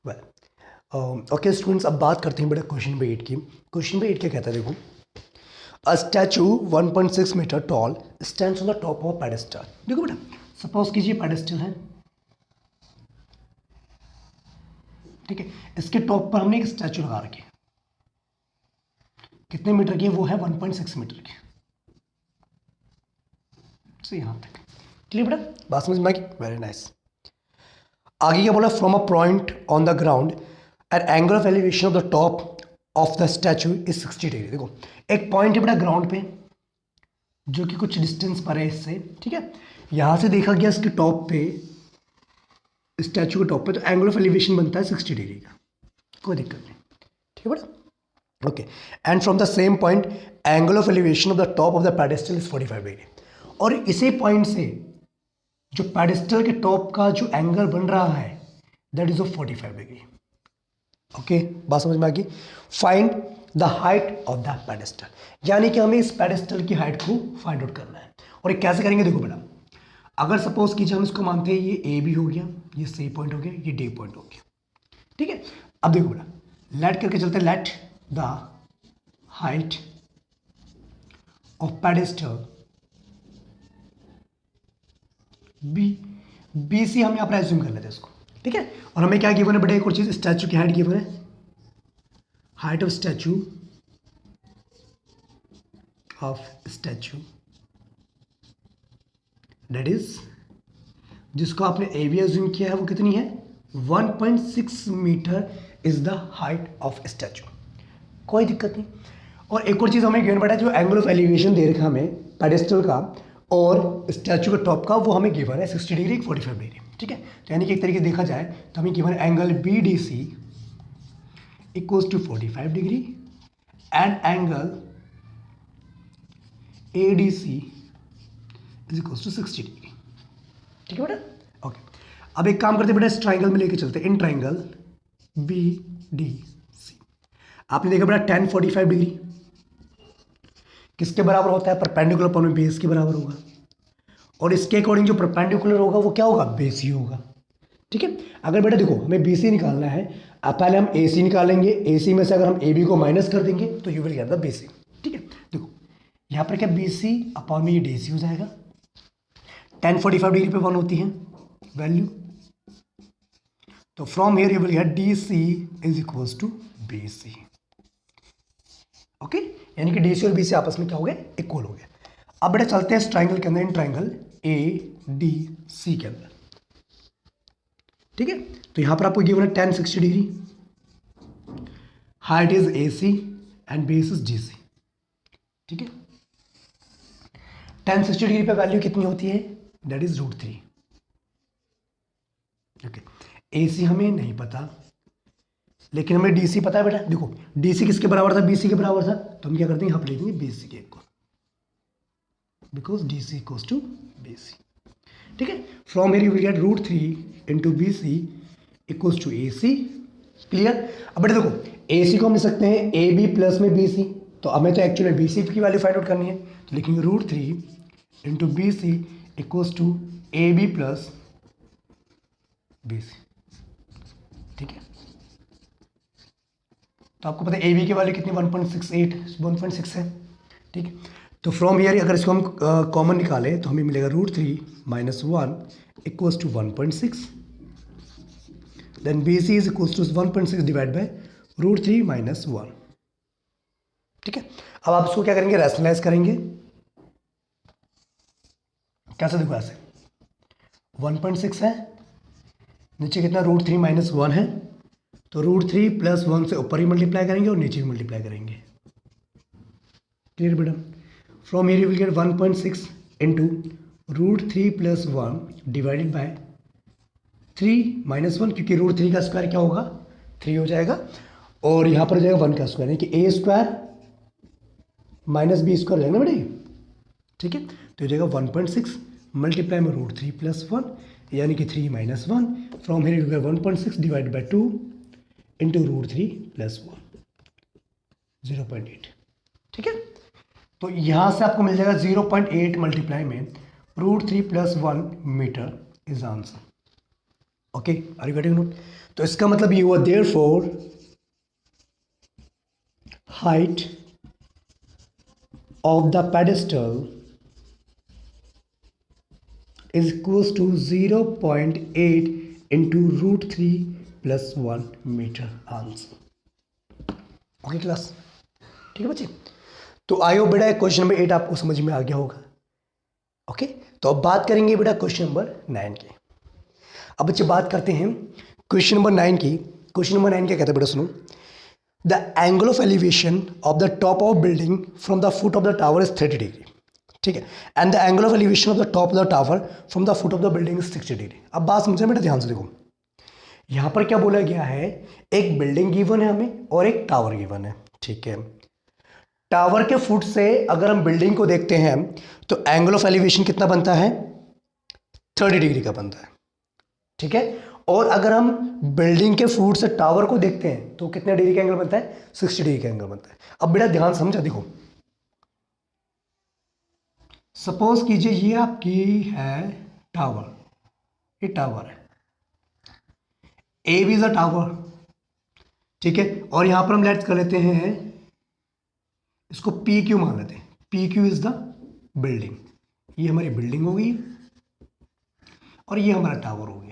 Well okay students, अब बात करते हैं बेटा क्वेश्चन नंबर 8 की। क्वेश्चन नंबर 8 क्या कहता है, देखो। A statue 1.6 metre tall stands on the top of pedestal. देखो बेटा, सपोज कीजिए पेडेस्टल है, ठीक है। इसके टॉप पर हमने एक स्टैचू लगा रखी है। कितने मीटर की है? वो है 1.6 मीटर की। से यहां तक क्लियर बेटा, बात समझ में आ गई? Very nice. आगे क्या बोला? From a point on the ground eight angle of elevation of the top of the statue is 60 degree. देखो, एक पॉइंट है बेटा ग्राउंड पे जो कि कुछ डिस्टेंस पर है इससे, ठीक है। यहां से देखा गया इसके टॉप पे, स्टैचू के टॉप पे, तो एंगल ऑफ एलिवेशन बनता है 60 डिग्री का, कोई दिक्कत नहीं, ठीक है बेटा। Okay, and from the same point angle of elevation of the top of the pedestal is 45 degree. और इसी पॉइंट से जो पेडेस्टल के टॉप का जो एंगल बन रहा है that is of 45 degree. Okay, बात समझ में आ गई। Find the height of the pedestal, यानी कि हमें इस पेडेस्टल की हाइट को फाइंड आउट करना है। और ये कैसे करेंगे? देखो बेटा, अगर सपोज कीजिए हम इसको मानते हैं ये ए बी हो गया, ये सी पॉइंट हो गया, ये डी पॉइंट हो गया, ठीक है। अब देखो बेटा, लेट करके चलते हैं। Let the height of pedestal B C हम यहाँ पर एज्यूम कर लेते हैं इसको, ठीक है। और हमें क्या गिवन है बेटा? एक और चीज, स्टैचू की हाइट गिवन है। Height of statue that is, जिसको आपने ए बी एज्यूम किया है, वो कितनी है? 1.6 metre is the height of statue, कोई दिक्कत नहीं। और एक और चीज हमें गिवन बेटा, जो एंगल ऑफ एलिवेशन दे रखा हमें पेडेस्टल का और स्टैचू के टॉप का, वो हमें गिवन है 60 डिग्री 45 डिग्री, ठीक है। तो यानी कि एक तरीके से देखा जाए तो हमें given angle B D C equals to 45 degree and angle A D C is equals to 60 degree, ठीक है बेटा। ओके, अब एक काम करते बेटा, इस ट्राइंगल में लेके चलते हैं। In triangle B D C आपने देखा बेटा tan 45 डिग्री किसके बराबर होता है? परपेंडिकुलर अपॉन बेस के बराबर होगा। और इसके अकॉर्डिंग जो परपेंडिकुलर होगा वो क्या होगा? बेस ही होगा, ठीक है। अगर बेटा देखो, हमें बी सी निकालना है, अब पहले हम ए सी निकालेंगे। ए सी में से अगर हम ए बी को माइनस कर देंगे तो you will get the B C, ठीक है। देखो यहाँ पर क्या, बी सी अपॉन में ये डी सी हो जाएगा। tan 45 डिग्री पे 1 होती है वैल्यू, तो from here you will get D C is equals to B C. Okay, यानी कि डी सी और बी सी आपस में क्या हो गए? इक्वल हो गए। अब बेटा चलते हैं इस ट्राइंगल के अंदर, इन ट्राइंगल ए डी सी के अंदर, ठीक है। तो यहां पर आपको गिवन है tan 60 degree, height is A C and base is D C, ठीक है। tan 60 डिग्री पे वैल्यू कितनी होती है? That is √3। ओके, ए सी हमें नहीं पता, लेकिन हमें डी सी पता है बेटा। देखो डी सी किसके बराबर था? बी सी के बराबर था, तो हम क्या करते हैं? यहाँ पर लिख देंगे बी सी के equal, because D C equals to B C, ठीक है। From here you will get √3 into B C equals to A C. Clear? अब बेटा देखो, ए सी को हम लिख सकते हैं ए बी प्लस में बी सी, तो हमें तो एक्चुअली बी सी की वैल्यू फाइंड आउट करनी है, तो लिखेंगे √3 into B C equals to A B plus B C, ठीक है। तो आपको पता है ए बी की वैल्यू कितनी? 1.6 है, ठीक है। तो फ्रॉम हियर अगर इसको हम कॉमन निकालें तो हमें मिलेगा √3 minus 1 equals to 1.6, then B C is equals to 1.6 divide by √3 minus 1, ठीक है। अब आप इसको क्या करेंगे? रैशनलाइज करेंगे। कैसे? देखो ऐसे 1.6 है, नीचे कितना? √3 माइनस 1 है, तो √3 प्लस 1 से ऊपर ही मल्टीप्लाई करेंगे और नीचे भी मल्टीप्लाई करेंगे। क्लियर बेटा? From here you will gate 1.6 into √3 plus 1 divided by 3 minus 1, क्योंकि √3 का स्क्वायर क्या होगा? 3 हो जाएगा, और यहाँ पर हो जाएगा 1 का स्क्वायर, यानी कि ए स्क्वायर माइनस बी स्क्वायर हो जाएगा ना बेटा, ठीक है। तो हो जाएगा 1.6 मल्टीप्लाई में √3 प्लस 1, यानी कि 3 minus 1। From here you get 1.6 divide bye 2 into √3 plus 1, 0.8, ठीक है। तो यहां से आपको मिल जाएगा 0.8 मल्टीप्लाई में √3 plus 1 metre is answer. Okay, are you getting note? तो इसका मतलब ये हुआ therefore height of the pedestal is equals to 0.8 into √3 plus 1 metre answer. Okay class, ठीक है बच्चे। तो आई होप बेटा क्वेश्चन नंबर 8 आपको समझ में आ गया होगा। ओके, तो अब बात करेंगे बेटा क्वेश्चन नंबर 9 की। अब बच्चे बात करते हैं क्वेश्चन नंबर 9 की। क्वेश्चन नंबर 9 क्या कहता है बेटा, सुनो। The angle of elevation of the top of building from the foot of the tower is 30 degree, ठीक है, and the angle of elevation of the top of the tower from the foot of the building 60 degree. अब बात समझना बेटा ध्यान से देखो, यहां पर क्या बोला गया है, एक बिल्डिंग गिवन है हमें और एक टावर गिवन है, ठीक है। टावर के फुट से अगर हम बिल्डिंग को देखते हैं तो एंगल ऑफ एलिवेशन कितना बनता है, 30 डिग्री का बनता है, ठीक है। और अगर हम बिल्डिंग के फुट से टावर को देखते हैं तो कितने डिग्री का एंगल बनता है, 60 डिग्री का एंगल बनता है। अब बेटा ध्यान समझा, देखो सपोज कीजिए ये आपकी है टावर, ये टावर है, A B is a tower, ठीक है। और यहां पर हम लेट्स कर लेते हैं इसको पी क्यू मान लेते हैं, P Q is the building, ये हमारी बिल्डिंग हो गई और ये हमारा टावर हो गया,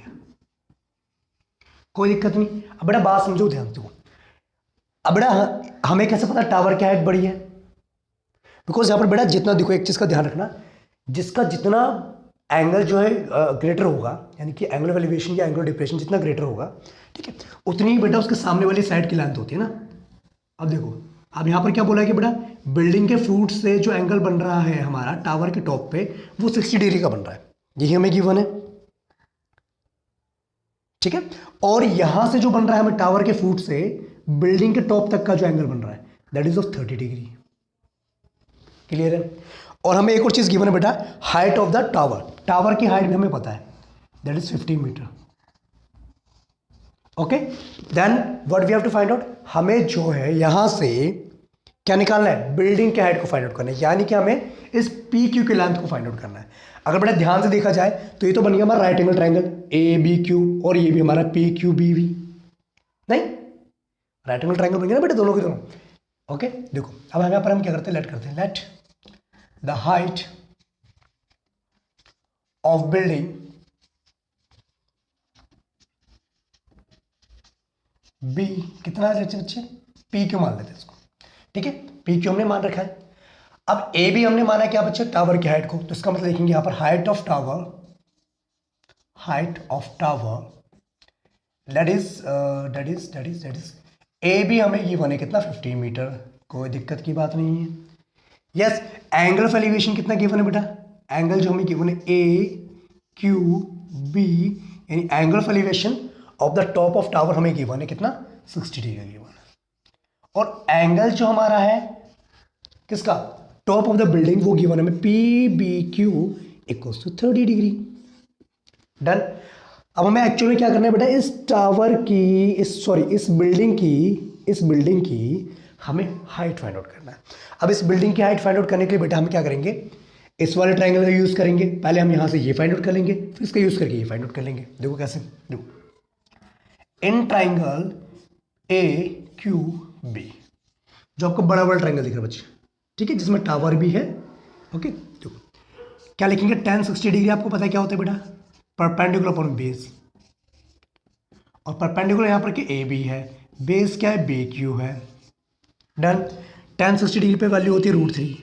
कोई दिक्कत नहीं। अब बेटा बात समझो ध्यान से। अब बेटा हमें कैसे पता टावर की हाइट बड़ी है, बिकॉज यहां पर बेटा जितना देखो, एक चीज का ध्यान रखना, जिसका जितना एंगल जो है ग्रेटर होगा, यानी कि एंगल ऑफ एलिवेशन या एंगल ऑफ डिप्रेशन जितना ग्रेटर होगा, ठीक है, उतनी ही बेटा उसके सामने वाली साइड की लेंथ होती है ना। अब देखो, अब यहां पर क्या बोला है कि बेटा बिल्डिंग के फुट से जो एंगल बन रहा है हमारा टावर के टॉप पे, वो 60 डिग्री का बन रहा है, यही हमें गिवन है, ठीक है। और यहां से जो बन रहा है हमें टावर के फुट से बिल्डिंग के टॉप तक का जो एंगल बन रहा है that is of 30 degree. Clear है। और हमें एक और चीज गिवन है बेटा, height of the tower, tower की हाइट भी हमें पता है that is 50 metre. Okay, then what we have to find out, हमें जो है यहां से क्या निकालना है, बिल्डिंग के हाइट को फाइंड आउट करना है, यानी कि हमें इस पी क्यू की लेंथ को फाइंड आउट करना है। अगर बेटा ध्यान से देखा जाए तो ये तो बन गया हमारा right angle triangle A B Q, और ये भी हमारा पी क्यू बी वी, नहीं राइट एंगल ट्राइंगल बन गया ना बेटा दोनों के दोनों। ओके, देखो अब यहाँ पर हम क्या करते हैं, लेट करते हैं, let the height of building be कितना है बच्चे, पी क्यू मान लेते हैं इसको, ठीक है, पी क्यू हमने मान रखा है। अब ए बी हमने माना क्या बच्चे, टावर की हाइट को, तो इसका मतलब लिखेंगे यहां पर height of tower, height of tower that is A B हमें ये बने कितना 50 मीटर, कोई दिक्कत की बात नहीं है। यस, एंगल ऑफ एलिवेशन कितना गिवन है बेटा, एंगल जो हमें गिवन है ए क्यू बी, यानी angle of elevation of the top of tower हमें गिवन है कितना, 60 डिग्री गिवन है। और एंगल जो हमारा है किसका, टॉप ऑफ द बिल्डिंग, वो गिवन है हमें P B Q equals to 30 degree. Done. अब हमें एक्चुअली क्या करना है बेटा, इस टावर की इस बिल्डिंग की हमें हाइट फाइंड आउट करना है। अब इस बिल्डिंग की हाइट फाइंड आउट करने के लिए बेटा हम क्या करेंगे, इस वाले ट्राइंगल का यूज करेंगे। पहले हम यहां से ये फाइंड आउट कर लेंगे, फिर इसका यूज करके ये फाइंड आउट कर लेंगे। देखो कैसे, देखो in triangle A Q B, जो आपको बड़ा बड़ा ट्राइंगल दिख रहा है बच्चे, ठीक है, जिसमें टावर भी है। ओके, देखो क्या लिखेंगे, tan 60 डिग्री आपको पता है क्या होता है बेटा, परपेंडिकुलर अपॉन बेस, और परपेंडिकुलर यहां पर के ए बी है, बेस क्या है, बी क्यू है। डन। tan 60 डिग्री पे वैल्यू होती है √3,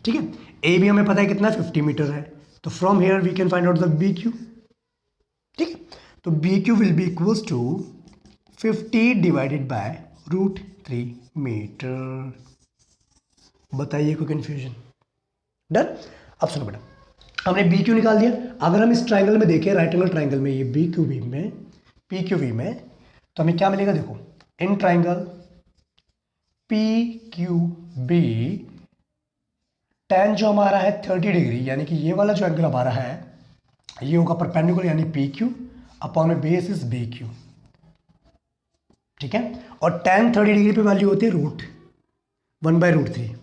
ठीक है। ए बी हमें पता है कितना 50 मीटर है, तो from here we can find out the B Q, ठीक है। तो B Q will be equals to 50 divided by √3 metre. बताइए कोई कंफ्यूजन। डन। अब सुनो बेटा, हमने बी क्यू निकाल दिया। अगर हम इस ट्राइंगल में देखें, राइट एंगल ट्राइंगल में, ये बी क्यू बी में, पी क्यू वी में, तो हमें क्या मिलेगा, देखो in triangle P Q B, tan जो हमारा है 30 डिग्री, यानी कि ये वाला जो एंगल हमारा है ये होगा परपेंडिकुलर, यानी पी क्यू अपॉन में बेस इज बी क्यू, ठीक है। और tan 30 डिग्री पे वैल्यू होती है √1/√3,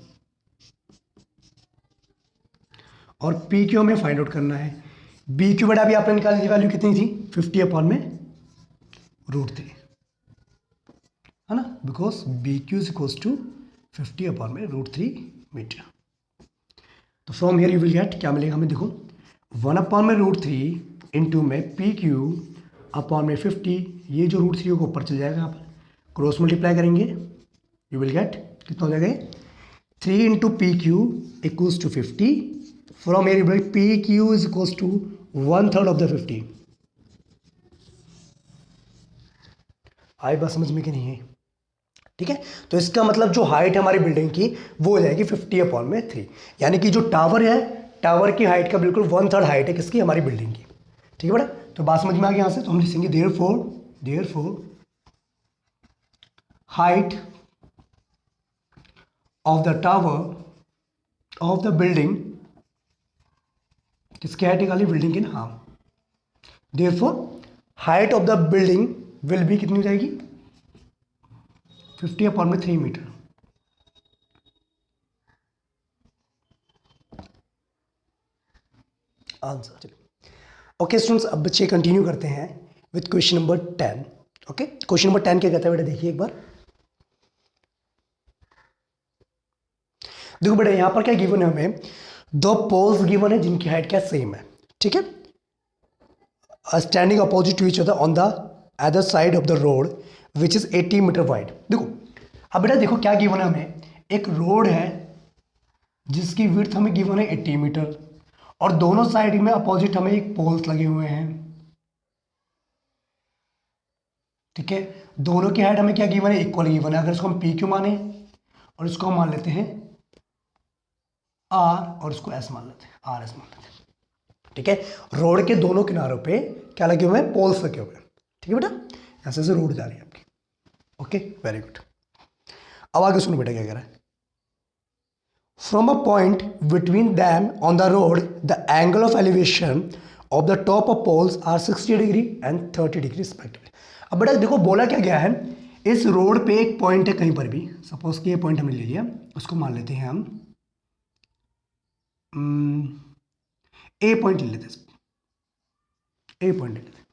और पी क्यू हमें फाइंड आउट करना है। बी क्यू बेटा अभी आपने निकाली थी वैल्यू कितनी थी, 50 अपॉन में √3, है ना, because B Q is equals to 50 upon में √3 मीटर। तो from here you will get, क्या मिलेगा हमें, देखो 1 अपॉन में √3 इंटू में पी क्यू अपॉन में 50, ये जो √3 को ऊपर चल जाएगा, यहाँ पर क्रॉस मल्टीप्लाई करेंगे, यू विल गेट कितना हो जाएगा, 3 into P Q equals to 50। From here P Q is equals to 1/3 of the 50। आई बात समझ में कि नहीं है, ठीक है। तो इसका मतलब जो हाइट है हमारी बिल्डिंग की वो हो जाएगी 50 अपॉन में 3, यानी कि जो टावर है, टावर की हाइट का बिल्कुल 1/3 हाइट है किसकी, हमारी बिल्डिंग की, ठीक है बेटा। तो बात समझ में आ गई यहाँ से, तो हम लिखेंगे therefore height of the tower of the building, किसकी हाइट निकाली, बिल्डिंग की ना, हाँ। Therefore height of the building will be कितनी हो जाएगी, 50 अपॉन में 3 मीटर। आंसर, चलिए ओके स्टूडेंट्स, अब बच्चे कंटिन्यू करते हैं with question number 10। Okay, question number 10 क्या कहता है बेटा, देखिए एक बार। देखो बेटा यहां पर क्या गिवन है हमें, 2 पोल्स गिवन है जिनकी हाइट क्या सेम है, ठीक है, standing opposite to each other on the other side of the road which is 80 metre wide. देखो अब बेटा देखो क्या गिवन है हमें, एक रोड है जिसकी विड्थ हमें गिवन है 80 मीटर और दोनों साइड में अपोजिट हमें एक पोल्स लगे हुए हैं, ठीक है। दोनों की हाइट हमें क्या गिवन है, इक्वल गिवन है। अगर इसको हम पी क्यू माने और इसको हम मान लेते हैं आर और इसको एस मान लेते हैं, आर एस मान लेते हैं, ठीक है। रोड के दोनों किनारों पे क्या लगे हुए हैं, पोल्स लगे हुए हैं, ठीक है बेटा। ऐसे से रोड जा रही है आपकी, ओके वेरी गुड। अब आगे सुनो बेटा क्या कह रहा है, from a point between them on the road the angle of elevation of the top of poles are 60 degree and 30 degree respectively. अब बेटा देखो बोला क्या गया है, इस रोड पे एक पॉइंट है कहीं पर भी, सपोज कि ये पॉइंट हमने ले लिया, उसको मान लेते हैं हम ए पॉइंट ले लेते हैं, ए पॉइंट ले लेते हैं,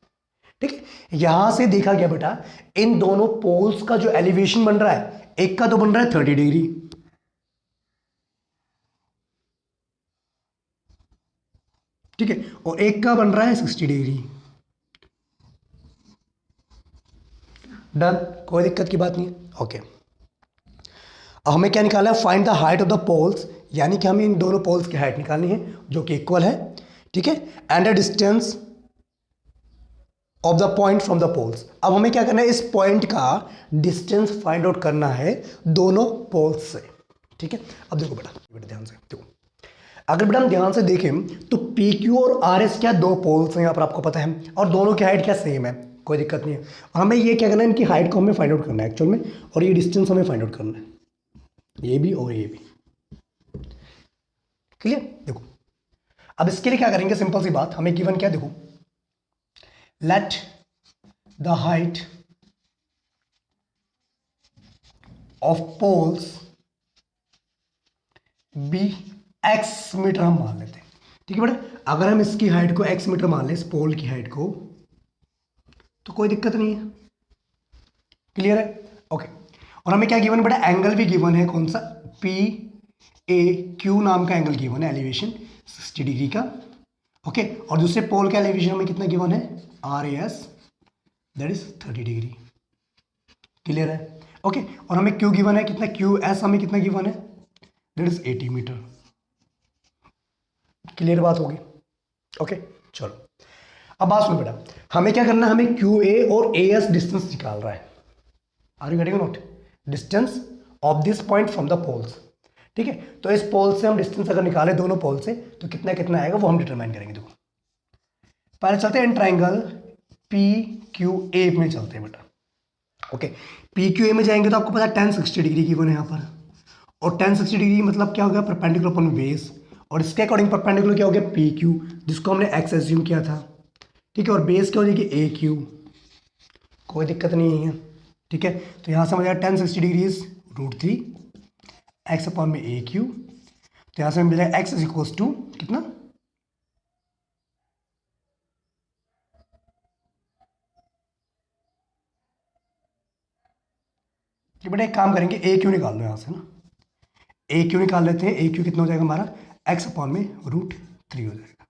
ठीक है। यहां से देखा गया बेटा इन दोनों पोल्स का जो एलिवेशन बन रहा है, एक का तो बन रहा है 30 डिग्री, ठीक है, और एक का बन रहा है 60 डिग्री। डन, कोई दिक्कत की बात नहीं है, ओके। अब हमें क्या निकालना है, find the height of the poles, यानी कि हमें इन दोनों पोल्स की हाइट निकालनी है जो कि इक्वल है, ठीक है, and the distance of the point from the poles. अब हमें क्या करना है, इस पॉइंट का डिस्टेंस फाइंड आउट करना है दोनों पोल्स से, ठीक है। अब देखो बेटा ध्यान से देखो, अगर बेटा हम ध्यान से देखें तो पी क्यू और आर एस क्या दो पोल्स हैं यहाँ पर, आपको पता है, और दोनों की हाइट क्या सेम है, कोई दिक्कत नहीं है। और हमें ये क्या करना है, इनकी हाइट को हमें फाइंड आउट करना है एक्चुअल में, और ये डिस्टेंस हमें फाइंड आउट करना है, ये भी और ये भी, क्लियर। देखो अब इसके लिए क्या करेंगे, सिंपल सी बात, हमें गिवन क्या, देखो let the height of poles be X metre हम मान लेते हैं, ठीक है बेटा। अगर हम इसकी हाइट को एक्स मीटर मान लें, इस पोल की हाइट को, तो कोई दिक्कत नहीं है, क्लियर है, ओके। और हमें क्या गिवन बेटा, एंगल भी गिवन है, कौन सा, पी ए क्यू नाम का एंगल गिवन है, एलिवेशन 60 डिग्री का, ओके। और दूसरे पोल का एलिवेशन हमें कितना गिवन है, R S, that is 30 degree, clear है, ओके। और हमें क्यू गिवन है कितना, क्यू एस हमें कितना गिवन है, दैट इज 80 मीटर, क्लियर बात होगी, ओके। चलो अब बात सुनो बेटा, हमें क्या करना है, हमें क्यू ए और ए एस डिस्टेंस निकाल रहा है, are you getting note, distance of this point from the poles, ठीक है। तो इस पोल से हम डिस्टेंस अगर निकाले दोनों पोल से तो कितना कितना आएगा वो हम डिटरमाइन करेंगे। देखो पहले चलते हैं ट्राइंगल पी क्यू ए में चलते हैं बेटा, ओके। पी क्यू ए में जाएंगे तो आपको पता है tan 60 डिग्री की बने यहाँ पर, और tan 60 डिग्री मतलब क्या हो गया, परपेंडिकुलर अपॉन बेस, और इसके अकॉर्डिंग परपेंडिकुलर क्या हो गया, पी क्यू, जिसको हमने एक्स एज्यूम किया था, ठीक है। और बेस क्या हो जाएगी, ए क्यू, कोई दिक्कत नहीं है, ठीक है। तो यहाँ से हमें tan 60 degree is √3 x upon में ए क्यू, तो यहाँ से हमें मिल जाएगा एक्स इज इक्वल्स टू कितना, कि बेटा एक काम करेंगे, ए क्यू निकाल लो यहाँ से ना, ए क्यू निकाल लेते हैं। ए क्यू कितना हो जाएगा हमारा, एक्स अपॉन में √3 हो जाएगा।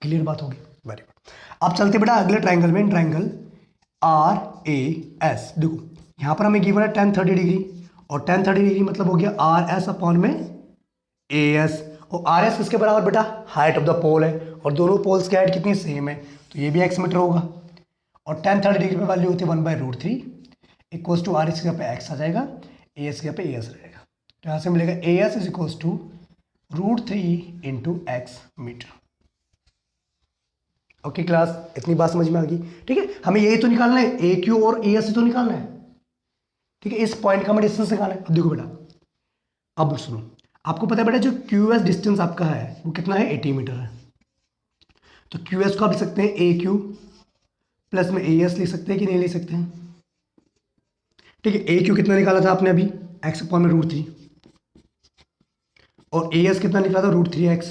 क्लियर बात होगी, वेरी गुड। अब चलते बेटा अगले ट्राइंगल में, ट्राइंगल आर ए एस। देखो यहाँ पर हमें गिवन है tan 30 डिग्री, और tan 30 डिग्री मतलब हो गया आर एस अपॉन में ए एस, और आर एस किसके बराबर बेटा, हाइट ऑफ द पोल है, और दोनों पोल्स की हाइट कितनी सेम है, तो ये भी एक्स मीटर होगा। और tan 30 डिग्री पे वैल्यू होती है 1/√3 इक्वल्स टू आर एस के यहाँ पे एक्स आ जाएगा, ए एस के यहाँ पे ए एस रहेगा। तो यहाँ से मिलेगा A S is equals to √3 into X metre. Okay class, इतनी बात समझ में आ गई। ठीक है, हमें यही तो निकालना है, ए क्यू और ए एस तो निकालना है। ठीक है, इस पॉइंट का हमें डिस्टेंस निकालना है। अब देखो बेटा, अब सुनो, आपको पता है बेटा जो क्यू एस डिस्टेंस आपका है वो कितना है, 80 मीटर है। तो क्यू एस को आप लिख सकते हैं ए क्यू प्लस में ए एस लिख सकते हैं कि नहीं लिख सकते हैं। ठीक है, ए क्यू कितना निकाला था आपने अभी, एक्स अपॉन में √3, और ए एस कितना निकाला था, √3x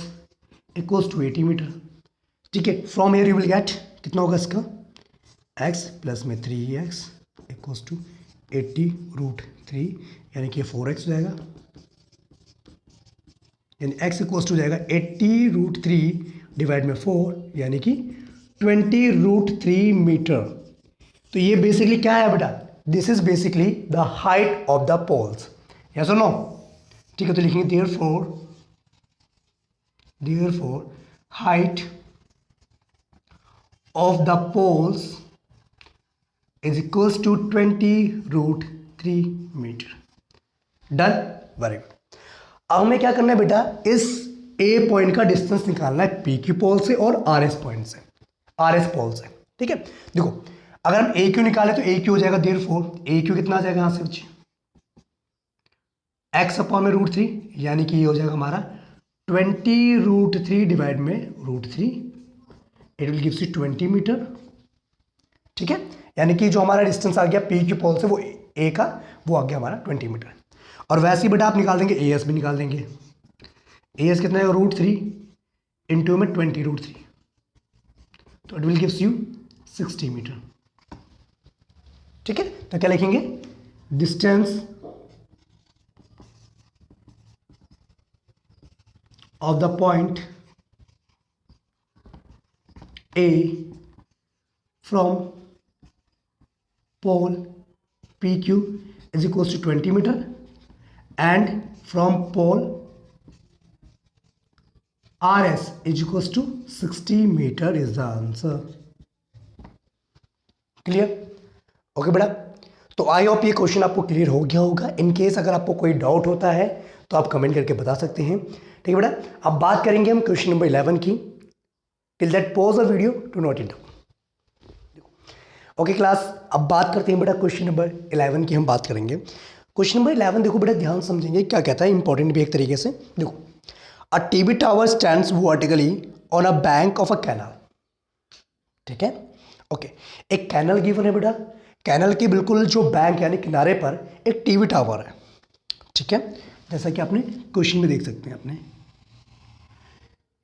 इक्वल्स टू 80 मीटर। ठीक है, from here you will get कितना होगा इसका, x प्लस में 3x इक्वल्स टू 80√3, यानी कि 4x हो जाएगा, यानी x इक्वल्स टू जाएगा 80√3 डिवाइड में 4, यानी कि 20√3 मीटर। तो ये बेसिकली क्या है बेटा, this is basically the height of the poles, yes और नो। ठीक है, तो लिखेंगे therefore height of the poles is equals to 20√3 metre. Done, very good. अब हमें क्या करना है बेटा, इस ए पॉइंट का डिस्टेंस निकालना है पी क्यू पोल से और आर एस पॉइंट से, आर एस पोल से। ठीक है, देखो अगर हम ए क्यू निकाले तो ए क्यू हो जाएगा देयरफॉर ए क्यू कितना आ जाएगा यहाँ से बच्चे, एक्स अपॉन में √3, यानी कि ये हो जाएगा हमारा 20√3 डिवाइड में √3, it will gives you 20 metre. ठीक है, यानी कि जो हमारा डिस्टेंस आ गया पी क्यू पोल से वो ए का, वो आ गया हमारा 20 मीटर। और वैसे ही बेटा आप निकाल देंगे ए एस भी निकाल देंगे। ए एस कितना है, √3 इंटू में 20√3, तो it will gives you 60 metre. ठीक है, तो क्या लिखेंगे, distance of the point A from pole PQ is equals to 20 meter, and from pole RS is equals to 60 meter is the answer. Clear, okay बेटा। तो I hope ये question आपको clear हो गया होगा। इन केस अगर आपको कोई डाउट होता है तो आप कमेंट करके बता सकते हैं। ठीक है बेटा, अब बात करेंगे हम क्वेश्चन नंबर 11 की। Till that pause the video to note it down. Okay class, अब बात करते हैं बेटा क्वेश्चन नंबर 11 की हम बात करेंगे। क्वेश्चन नंबर 11 देखो बेटा, ध्यान समझेंगे क्या कहता है, इंपॉर्टेंट भी एक तरीके से। देखो, a TV tower stands vertically on a bank of a canal. ठीक है, ओके, एक कैनल गिवन है बेटा, कैनल के बिल्कुल जो बैंक यानी किनारे पर एक टीवी टावर है। ठीक है, जैसा कि आपने क्वेश्चन में देख सकते हैं, आपने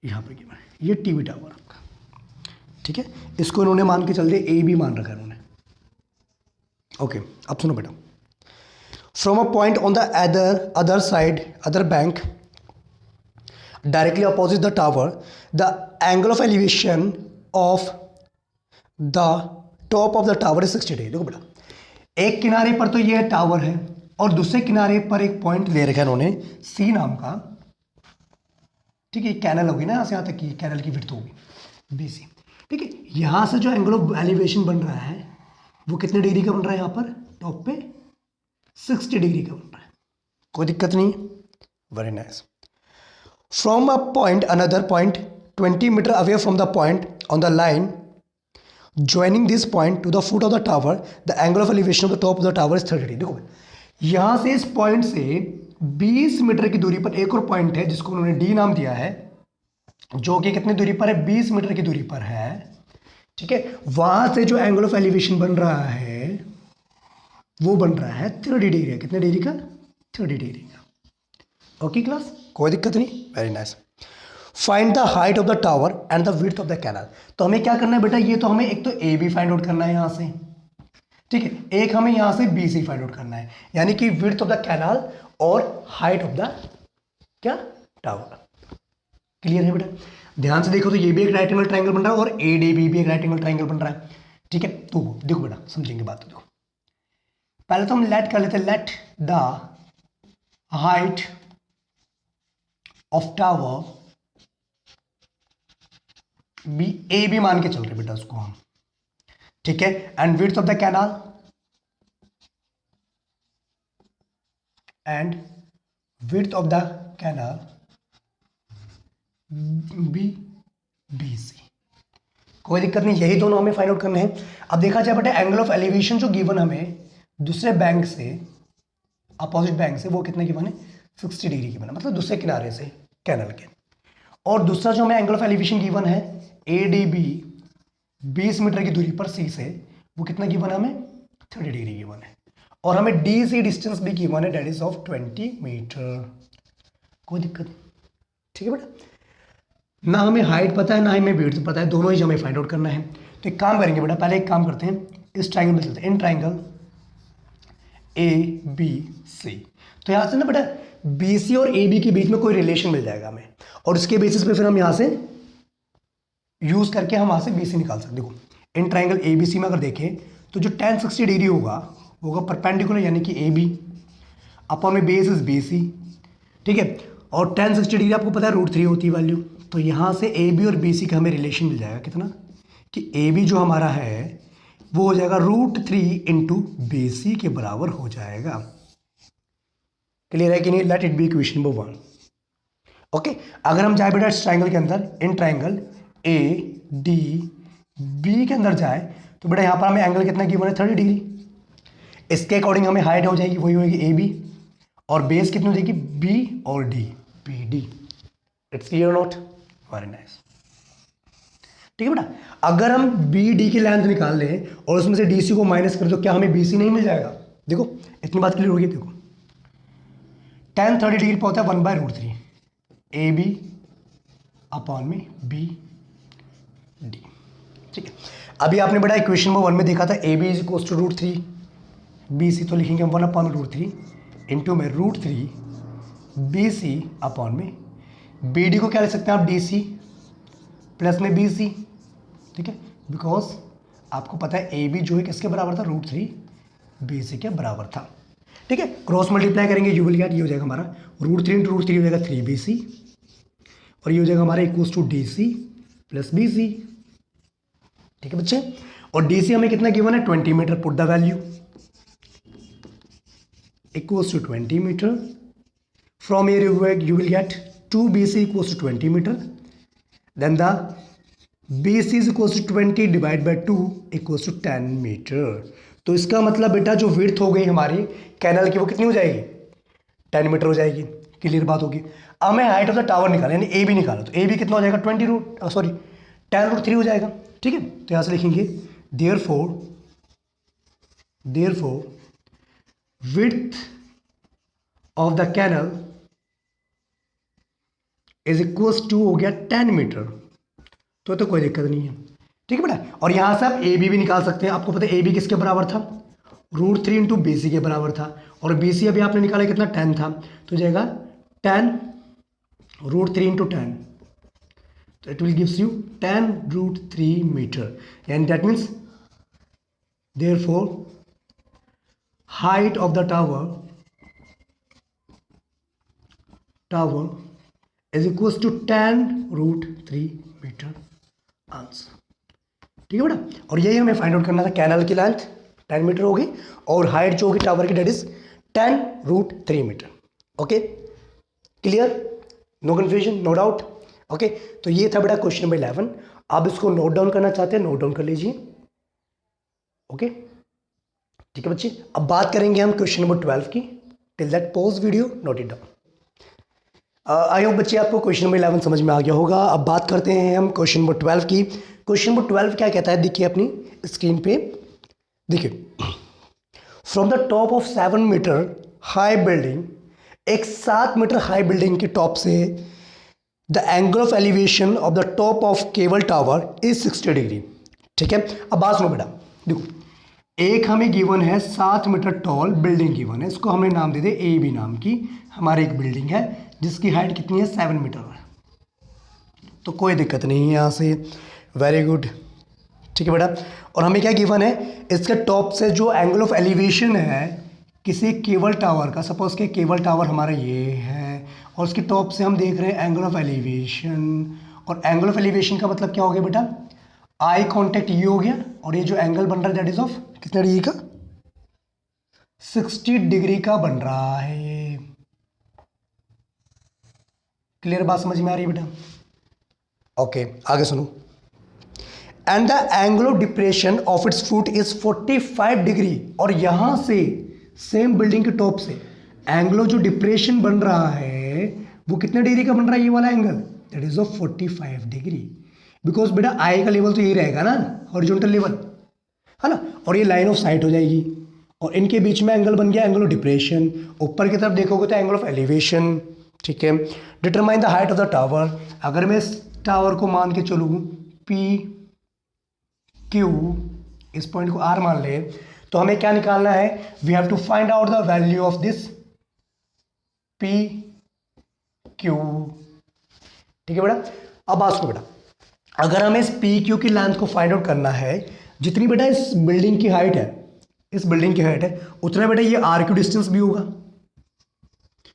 यहाँ पर गिवन है ये टीवी टावर आपका। ठीक है, इसको इन्होंने मान के चल दिया, ए बी मान रखा है इन्होंने। ओके, अब सुनो बेटा, from a point on the other side, other bank directly opposite the tower, the angle of elevation of the top of the tower is 60 degree. देखो बेटा, एक किनारे पर तो ये टावर है और दूसरे किनारे पर एक पॉइंट ले रखा है इन्होंने सी नाम का। ठीक है, कैनल होगी ना, यहाँ से यहाँ तक की कैनल की विड्थ होगी BC। ठीक है, यहाँ से जो एंगल ऑफ एलिवेशन बन रहा है वो कितने डिग्री का बन रहा है, यहाँ पर टॉप पे 60 डिग्री का बन रहा है। कोई दिक्कत नहीं, very nice. From a point another point 20 metre away from the point on the line joining this point to the foot of the tower, the angle of elevation of the top of the tower is 30 degree. देखो यहाँ से इस point से 20 metre की दूरी पर एक और पॉइंट है जिसको उन्होंने डी नाम दिया है, जो कि कितनी दूरी पर है, 20 मीटर की दूरी पर है। ठीक है, वहां से जो एंगल ऑफ एलिवेशन बन रहा है वो बन रहा है 30 डिग्री। कितने डिग्री का, 30 डिग्री का। ओके क्लास, कोई दिक्कत नहीं, very nice. Find the height of the tower and the width of the canal. तो हमें क्या करना है बेटा, ये तो हमें एक तो ए बी फाइंड आउट करना है यहाँ से, ठीक है। एक हमें यहाँ से बी सी फाइंड आउट करना है, यानी कि विड्थ ऑफ द कैनाल और हाइट ऑफ द क्या टावर। क्लियर है बेटा? ध्यान से देखो तो ये भी एक राइट एंगल ट्राइंगल बन रहा है और ए डी बी भी एक राइट एंगल ट्राइंगल बन रहा है। ठीक है, तो देखो बेटा समझेंगे बात। तो देखो पहले तो हम लेट कर लेते हैं, let the height of tower be, A B मान के चल रहे बेटा उसको हम, ठीक है, and width of the canal and width of the canal be B C. कोई दिक्कत नहीं, यही दोनों हमें फाइंड आउट करने हैं। अब देखा जाए बेटा एंगल ऑफ एलिवेशन जो गिवन हमें दूसरे बैंक से, अपोजिट बैंक से, वो कितने गिवन है 60 डिग्री गिवन है, मतलब दूसरे किनारे से कैनल के। और दूसरा जो हमें एंगल ऑफ एलिवेशन गिवन है ए डी बी 20 मीटर की दूरी पर सी से, वो कितना गिवन है हमें 30 डिग्री गिवन है। और हमें डी से डिस्टेंस भी गिवन है, डेट इज ऑफ 20 मीटर। कोई दिक्कत नहीं, ठीक है बेटा। ना हमें हाइट पता है ना हमें विड्थ पता है, दोनों ही हमें फाइंड आउट करना है। तो एक काम करेंगे बेटा, पहले एक काम करते हैं, इस ट्राइंगल में चलते हैं, in triangle A B C. तो यहाँ से ना बेटा बी सी और ए बी के बीच में कोई रिलेशन मिल जाएगा हमें, और उसके बेसिस पे फिर हम यहाँ से यूज करके हम वहाँ से बी सी निकाल सकते। देखो in triangle A B C में अगर देखें तो जो tan 60 डिग्री होगा वो होगा परपेंडिकुलर, यानी कि ए बी अपॉन में बेस इज बी सी, ठीक है। और tan 60 डिग्री आपको पता है √3 होती है वैल्यू। तो यहाँ से ए बी और बी सी का हमें रिलेशन मिल जाएगा कितना, कि ए बी जो हमारा है वो हो जाएगा √3 इंटू बी सी के बराबर हो जाएगा। क्लियर है कि नहीं? Let it be equation number 1। ओके, अगर हम जाए बेटा इस ट्राइंगल के अंदर, in triangle A D B के अंदर जाए तो बेटा यहाँ पर हमें एंगल कितना गिवन है 30 डिग्री। इसके अकॉर्डिंग हमें हाइट हो जाएगी, वही होगी ए बी, और बेस कितनी हो जाएगी बी और D, B D. It's clear not? Very nice, ठीक है बेटा। अगर हम बी डी की लेंथ निकाल लें और उसमें से डी सी को माइनस कर दो, क्या हमें बी सी नहीं मिल जाएगा? देखो इतनी बात क्लियर होगी। देखो tan 30 डिग्री पे होता है 1/√3 ए बी अपॉन में बी डी, ठीक है। अभी आपने बेटा इक्वेशन नंबर 1 में देखा था A B is equals to √3 B C, तो लिखेंगे हम 1/√3 इंटू में √3 बी सी अपॉन में बी डी को क्या लिख सकते हैं आप डी सी प्लस में बी सी, ठीक है, बिकॉज आपको पता है ए बी जो है किसके बराबर था √3 बी सी के बराबर था, ठीक है। क्रॉस मल्टीप्लाई करेंगे यू विल गेट, ये हो जाएगा हमारा √3 इंटू √3 हो जाएगा 3 बी सी, और ये हो जाएगा हमारा equals to D C plus B C, ठीक है बच्चे। और डी सी हमें कितना गिवन है 20 metre, put the value equals to 20 metre. From here you will get 2 BC equals to 20 meter, then the BC is equals to 20 divided by 2 equals to 10 meter। तो इसका मतलब बेटा जो विड्थ हो गई हमारी कैनल की वो कितनी हो जाएगी 10 मीटर हो जाएगी। क्लियर बात होगी। अब हमें हाइट ऑफ द टावर निकाला, यानी ए बी निकाला, तो ए बी कितना हो जाएगा 10√3 हो जाएगा, ठीक है। तो यहाँ से लिखेंगे therefore width of the canal is equals to हो गया 10 मीटर, तो कोई दिक्कत नहीं है, ठीक है बेटा। और यहां से आप ए बी भी निकाल सकते हैं। आपको पता है ए बी किसके बराबर था √3 इंटू बी सी के बराबर था, और बी सी अभी आपने निकाला कितना 10 था, तो जाएगा 10 √3 इंटू 10, तो it will gives you 10√3 metre, and that means therefore height of the tower is equals to 10√3 metre answer, ठीक है बेटा। और यही हमें फाइंड आउट करना था, कैनल की लेंथ 10 मीटर होगी और हाइट जो होगी टावर की date is 10√3 metre. Okay, clear? No confusion, no doubt? Okay, तो ये था बेटा क्वेश्चन नंबर 11। आप इसको नोट डाउन करना चाहते हैं, नोट डाउन कर लीजिए। ओके, ठीक है बच्चे। अब बात करेंगे हम क्वेश्चन नंबर 12 की। Till that pause video, note it down. I hope बच्चे आपको क्वेश्चन नंबर 11 समझ में आ गया होगा। अब बात करते हैं हम क्वेश्चन नंबर 12 की। क्वेश्चन नंबर 12 क्या कहता है, देखिए अपनी स्क्रीन पे, देखिए। From the top of 7 metre high building, एक 7 मीटर हाई बिल्डिंग के टॉप से the angle of elevation of the top of cable tower is 60 degree, ठीक है। अब बात सुनो बेटा, देखो एक हमें गिवन है 7 मीटर टॉल बिल्डिंग गिवन है, इसको हमने नाम दे दे ए बी नाम की। हमारी एक बिल्डिंग है जिसकी हाइट कितनी है 7 मीटर है, तो कोई दिक्कत नहीं है यहाँ से। वेरी गुड, ठीक है बेटा। और हमें क्या गिवन है, इसके टॉप से जो एंगल ऑफ एलिवेशन है किसी केबल टावर का, सपोज के केबल टावर हमारा ये है और उसके टॉप से हम देख रहे हैं एंगल ऑफ एलिवेशन। और एंगल ऑफ एलिवेशन का मतलब क्या हो गया बेटा, आई कॉन्टेक्ट ये हो गया, और ये जो एंगल बन रहा है दैट इज ऑफ कितने डिग्री का, 60 डिग्री का बन रहा है। क्लियर बात समझ में आ रही है बेटा? ओके, आगे सुनो। And the angle of depression of its foot is 45 degree. और यहां से सेम बिल्डिंग के टॉप से एंगल जो डिप्रेशन बन रहा है वो कितने डिग्री का बन रहा है, ये वाला angle that is of 45 degree. Because बेटा आई का लेवल तो यही रहेगा ना, हॉरिजॉन्टल लेवल है ना, और ये लाइन ऑफ साइट हो जाएगी और इनके बीच में एंगल बन गया एंगल ऑफ डिप्रेशन। ऊपर की तरफ देखोगे तो एंगल ऑफ एलिवेशन, ठीक है। Determine the height of the tower. अगर मैं इस टावर को मान के चलूँ पी क्यू, इस पॉइंट को आर मान ले, तो हमें क्या निकालना है, we have to find out the value of this P Q, ठीक है बेटा। अब बात सुनो बेटा, अगर हमें इस पी क्यू की लेंथ को फाइंड आउट करना है, जितनी बेटा इस बिल्डिंग की हाइट है, इस बिल्डिंग की हाइट है, उतना बेटा ये आर क्यू डिस्टेंस भी होगा।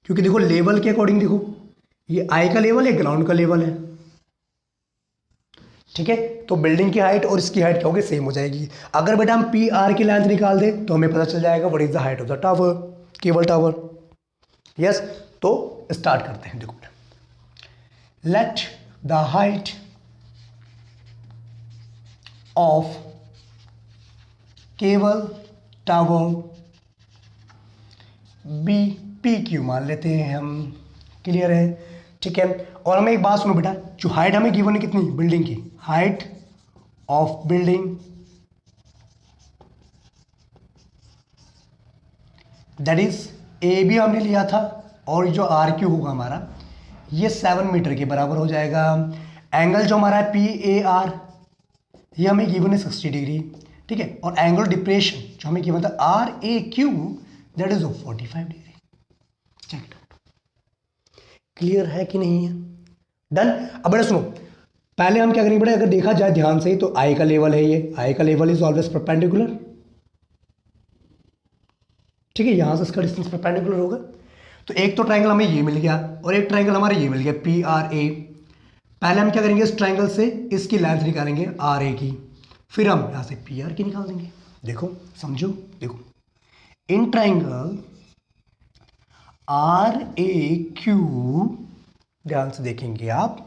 क्योंकि देखो लेवल के अकॉर्डिंग देखो, ये आई का लेवल है, ग्राउंड का लेवल है, ठीक है। तो बिल्डिंग की हाइट और इसकी हाइट क्या होगी, सेम हो जाएगी। अगर बेटा हम पी आर की लेंथ निकाल दें तो हमें पता चल जाएगा what is the height of the tower, cable tower. Yes, तो स्टार्ट करते हैं। देखो let the height of cable tower be P Q मान लेते हैं हम, क्लियर है, ठीक है। और हमें एक बात सुनो बेटा, जो हाइट हमें गिवन है कितनी, बिल्डिंग की height of building that is A B हमने लिया था, और जो आर क्यू होगा हमारा ये 7 मीटर के बराबर हो जाएगा। एंगल जो हमारा है पी ए आर, ये हमें गिवन है 60 डिग्री, ठीक है। और एंगल डिप्रेशन जो हमें गिवन था R A Q that is of 45 degree. Check it out, clear है कि नहीं है? डन। अब बेटा सुनो, पहले हम क्या करेंगे बेटा, अगर देखा जाए ध्यान से तो आई का लेवल है, ये आई का लेवल इज ऑलवेज परपेंडिकुलर, ठीक है। यहां से इसका डिस्टेंस परपेंडिकुलर होगा। तो एक तो ट्रायंगल हमें ये मिल गया और एक ट्रायंगल हमारे ये मिल गया पी आर ए। पहले हम क्या करेंगे, इस ट्रायंगल से इसकी लेंथ निकालेंगे आर ए की, फिर हम यहां से पी आर की निकाल देंगे। देखो समझो, देखो in triangle R A Q, ध्यान से देखेंगे आप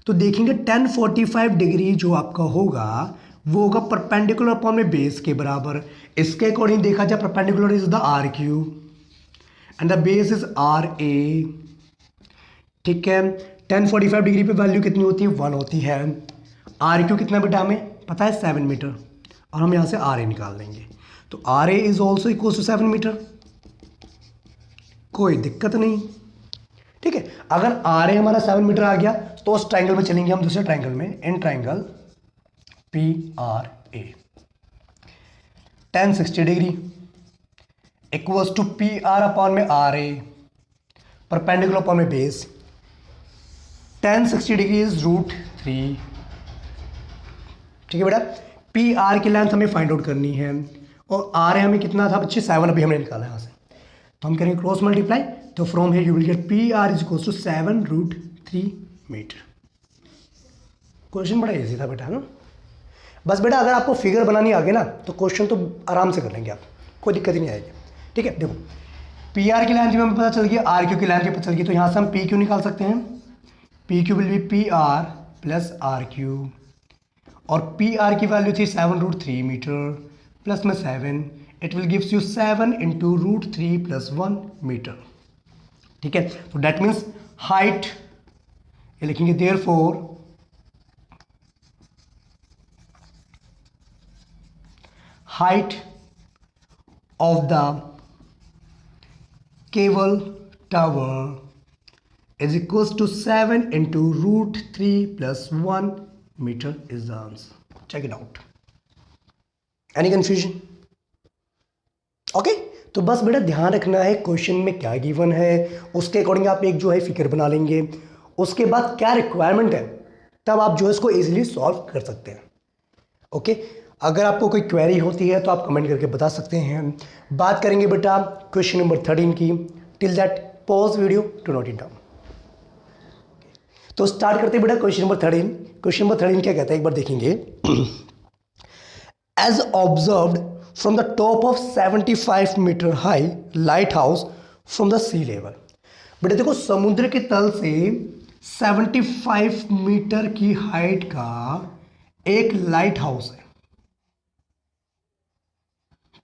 तो देखेंगे 1045 डिग्री जो आपका होगा वो होगा परपेंडिकुलर अपॉन में बेस के बराबर। इसके अकॉर्डिंग देखा जाए perpendicular is the R Q and the base is R A, ठीक है। 1045 डिग्री पे वैल्यू कितनी होती है, 1 होती है। आर क्यू कितना बेटा हमें पता है 7 मीटर, और हम यहाँ से आर ए निकाल देंगे। तो R A is also equal to 7 metre, कोई दिक्कत नहीं, ठीक है। अगर आर ए हमारा 7 मीटर आ गया तो उस ट्रायंगल में चलेंगे हम दूसरे ट्रायंगल में, in triangle P R A 1060 degree equals to P R upon में आर ए परपेंडिकुलर अपॉन में बेस। 1060 डिग्री इज √3, ठीक है बेटा। पी आर की लेंथ हमें फाइंड आउट करनी है और आर ए हमें कितना था बच्चे, 7 अभी हमने निकाला यहाँ से, तो हम करेंगे क्रॉस मल्टीप्लाई। तो from here you will get P R is equals to 7√3 metre. Question बड़ा इजी था बेटा ना। बस बेटा अगर आपको फिगर बनानी आ गई ना तो क्वेश्चन तो आराम से कर लेंगे आप, कोई दिक्कत ही नहीं आएगी, ठीक है। देखो पी आर की लेंथ भी हमें पता चल गई, आर क्यू की लेंथ भी पता चल गई, तो यहाँ से हम पी क्यू निकाल सकते हैं। P Q will be P R plus R Q, और पी आर की वैल्यू थी 7√3 मीटर प्लस में 7, it will gives you 7 into √3 + 1 metre, ठीक है। तो दैट मीन्स हाइट, ये लिखेंगे therefore height of the cable tower is equals to 7 into √3 + 1 meter is the answer. Check it out. Any confusion? Okay, तो बस बेटा ध्यान रखना है क्वेश्चन में क्या गिवन है, उसके अकॉर्डिंग आप एक जो है फिगर बना लेंगे, उसके बाद क्या रिक्वायरमेंट है, तब आप जो है इसको इजीली सॉल्व कर सकते हैं। ओके, अगर आपको कोई क्वेरी होती है तो आप कमेंट करके बता सकते हैं। बात करेंगे बेटा क्वेश्चन नंबर 13 की। Till that pause video to note it down. तो स्टार्ट करते हैं बेटा क्वेश्चन नंबर 13। क्वेश्चन नंबर 13 क्या कहता है एक बार देखेंगे। As observed from the top of 75 metre high lighthouse from the sea level. बेटा देखो समुद्र के तल से 75 मीटर की हाइट का एक लाइट हाउस है,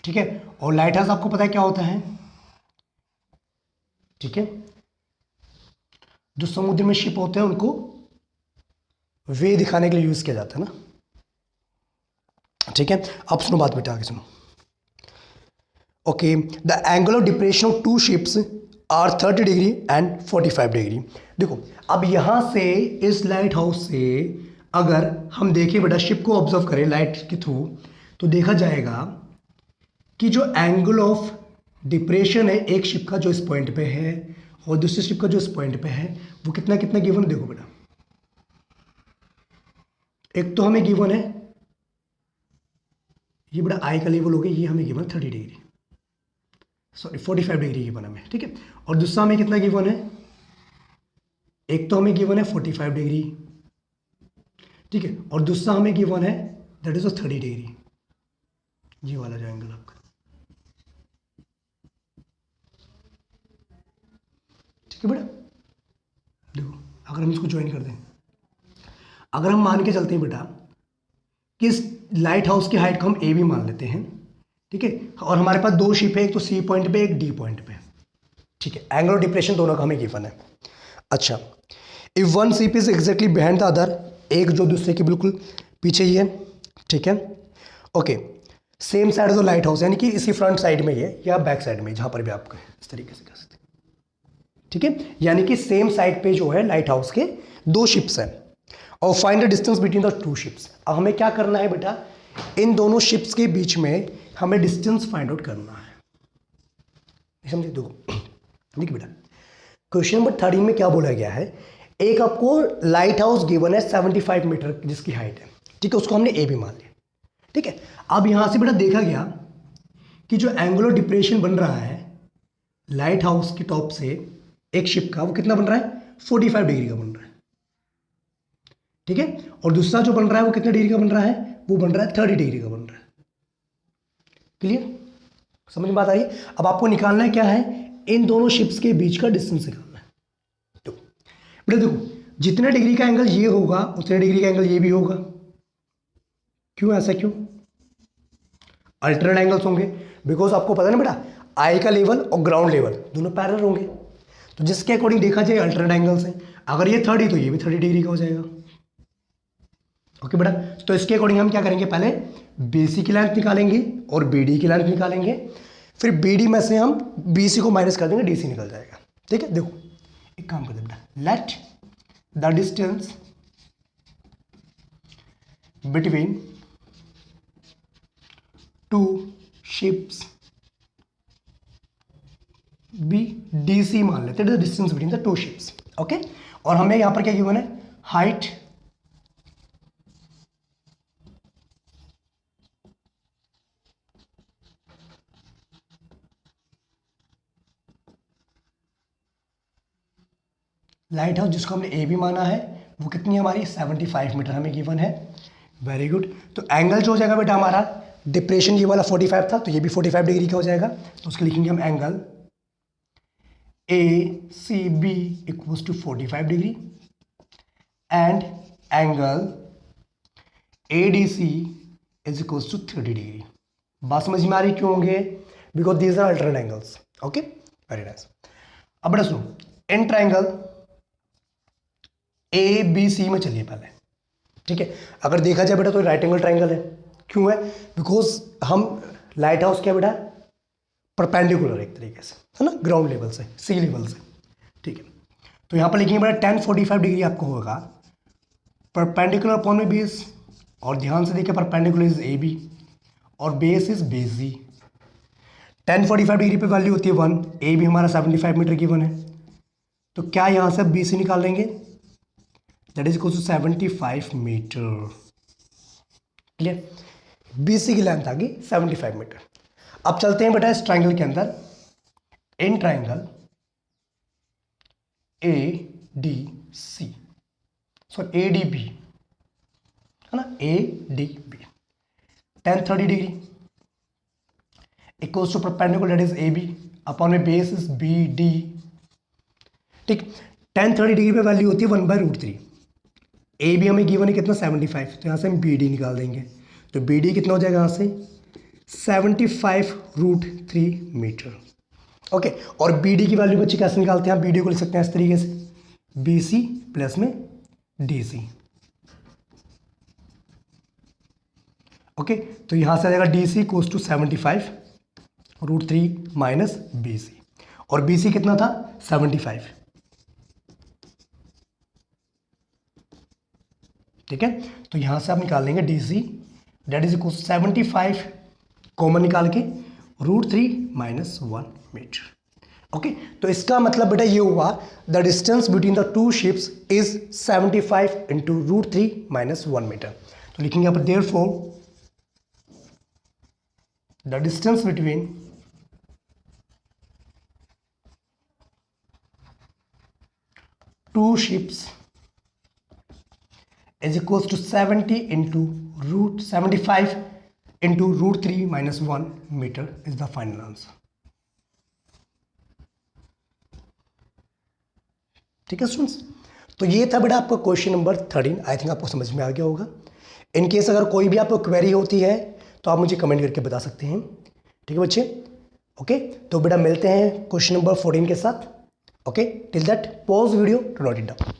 ठीक है। और लाइट हाउस आपको पता है क्या होता है, ठीक है, जो समुद्र में शिप होते हैं उनको वे दिखाने के लिए यूज किया जाता है ना, ठीक है। अब सुनो बात बेटा, आगे सुनो। Okay, the angle of depression of two ships are 30 degree and 45 degree. देखो अब यहां से इस लाइट हाउस से अगर हम देखें बेटा, शिप को ऑब्जर्व करें लाइट के थ्रू, तो देखा जाएगा कि जो एंगल ऑफ डिप्रेशन है एक शिप का जो इस पॉइंट पे है और दूसरे शिप का जो इस पॉइंट पे है वो कितना कितना गिवन। देखो बेटा, एक तो हमें गिवन है ये बेटा आई का लेवल हो गया, ये हमें given 30 degree, sorry 45 degree given हमें, ठीक है। और दूसरा हमें कितना गिवन है, एक तो हमें गिवन है 45 डिग्री, ठीक है, और दूसरा हमें गिवन है दैट इज 30 डिग्री, ये वाला जो एंगल आपका, ठीक है बेटा। देखो अगर हम इसको ज्वाइन कर दें, अगर हम मान के चलते हैं बेटा कि इस लाइट हाउस की हाइट को हम ए भी मान लेते हैं, ठीक है, और हमारे पास दो शिप है, एक तो सी पॉइंट पे एक डी पॉइंट पे, ठीक है। एंगल ऑफ डिप्रेशन दोनों का हमें गिवन है। अच्छा, if one ship is exactly behind the other, एक जो दूसरे के बिल्कुल पीछे ही है, ठीक है। Okay, same side of the light house, यानी कि इसी फ्रंट साइड में ही है या बैक साइड में, जहां पर भी आप इस तरीके से कर सकते हैं, ठीक है। यानी कि सेम साइड पे जो है लाइट हाउस के दो शिप्स हैं। और find the distance between the two ships. अब हमें क्या करना है बेटा, इन दोनों शिप्स के बीच में हमें डिस्टेंस फाइंड आउट करना है। समझे, देखिए बेटा क्वेश्चन नंबर 13 में क्या बोला गया है, एक आपको लाइट हाउस गिवन है 75 मीटर जिसकी हाइट है, ठीक है, उसको हमने ए भी मान लिया, ठीक है। अब यहां से बेटा देखा गया कि जो एंगुलर डिप्रेशन बन रहा है लाइट हाउस के टॉप से एक शिप का, वो कितना बन रहा है, 45 डिग्री का बन रहा है, ठीक है। और दूसरा जो बन रहा है वो कितने डिग्री का बन रहा है, वो बन रहा है 30 डिग्री का बन रहा है। क्लियर, समझ में बात आ रही है। अब आपको निकालना है क्या है, इन दोनों शिप्स के बीच का डिस्टेंस निकालना है। तो बेटा देखो जितने डिग्री का एंगल ये होगा उतने डिग्री का एंगल ये भी होगा। क्यों, ऐसा क्यों, अल्टरनेट एंगल्स होंगे, बिकॉज आपको पता है ना बेटा आई का लेवल और ग्राउंड लेवल दोनों पैरेलल होंगे, तो जिसके अकॉर्डिंग देखा जाए अल्टरनेट एंगल्स हैं। अगर ये 30 तो ये भी 30 डिग्री का हो जाएगा। ओके बेटा, तो इसके अकॉर्डिंग हम क्या करेंगे, पहले BC की लेंथ निकालेंगे और BD की लेंथ निकालेंगे, फिर BD में से हम BC को माइनस कर देंगे, DC निकल जाएगा, ठीक है। देखो एक काम करते हैं बेटा, let the distance between two ships be DC मान लेते हैं, distance between the two ships, okay. और हमें यहां पर क्या गिवन है, हाइट लाइट हाउस जिसको हमने ए भी माना है वो कितनी है हमारी, 75 मीटर हमें गिवन है। वेरी गुड, तो एंगल जो हो जाएगा बेटा हमारा, डिप्रेशन ये वाला 45 था तो ये भी 45 डिग्री का हो जाएगा, तो उसके लिखेंगे हम angle ACB equals to 45 degree and angle ADC is equals to 30 degree. बात समझ में आ रही, क्यों होंगे, because these are alternate angles, okay, very nice. अब बेटा सुनो, इन ट्राइंगल ABC में चलिए पहले, ठीक है। अगर देखा जाए बेटा तो राइट एंगल ट्राइंगल है, क्यों है, बिकॉज हम लाइट हाउस क्या बेटा परपेंडिकुलर एक तरीके से, है ना, ग्राउंड लेवल से, सी लेवल से, ठीक है। तो यहाँ पर लिखेंगे बेटा tan 45 डिग्री आपको होगा परपेंडिकुलर अपॉन में बेस, और ध्यान से देखिए परपेंडिकुलर इज AB और बेस इज BC। 1045 डिग्री पे वैल्यू होती है 1, ए भी हमारा 75 मीटर गिवन है, तो क्या यहाँ से बी सी निकाल लेंगे, that is equal to 75 metre. Clear, B C की लेंथ आ गई 75 मीटर। अब चलते हैं बेटा इस ट्राइंगल के अंदर, in triangle A D C, sorry A D B है ना, A D B 1030 degree equals to perpendicular that is A B upon में बेस इज बी डी। ठीक, 1030 डिग्री पे वैल्यू होती है 1/√3। ए बी हमें गिवन है कितना 75, तो यहाँ से हम बी डी निकाल देंगे, तो बी डी कितना हो जाएगा यहाँ से 75√3 मीटर। ओके, और बी डी की वैल्यू बच्चे कैसे निकालते हैं, बी डी को लिख सकते हैं इस तरीके से, बी सी प्लस में डी सी। ओके, तो यहां से आ जाएगा D C comes to 75√3 minus B C, और बी सी कितना था 75। ठीक है, तो यहां से आप निकाल लेंगे D C that is equal 75 common निकाल के √3 माइनस 1 मीटर। ओके, तो इसका मतलब बेटा ये हुआ the distance between the two ships is 75 into √3 minus 1 metre. तो लिखेंगे आप therefore the distance between two ships is equals to 70 into √75 into √3 minus 1 meter is the final answer। ठीक है स्टूडेंट्स, तो ये था बेटा आपका क्वेश्चन नंबर 13। आई थिंक आपको समझ में आ गया होगा। इन केस अगर कोई भी आपको क्वेरी होती है तो आप मुझे कमेंट करके बता सकते हैं। ठीक है बच्चे, ओके, तो बेटा मिलते हैं क्वेश्चन नंबर 14 के साथ। Okay, till that pause video to note it down.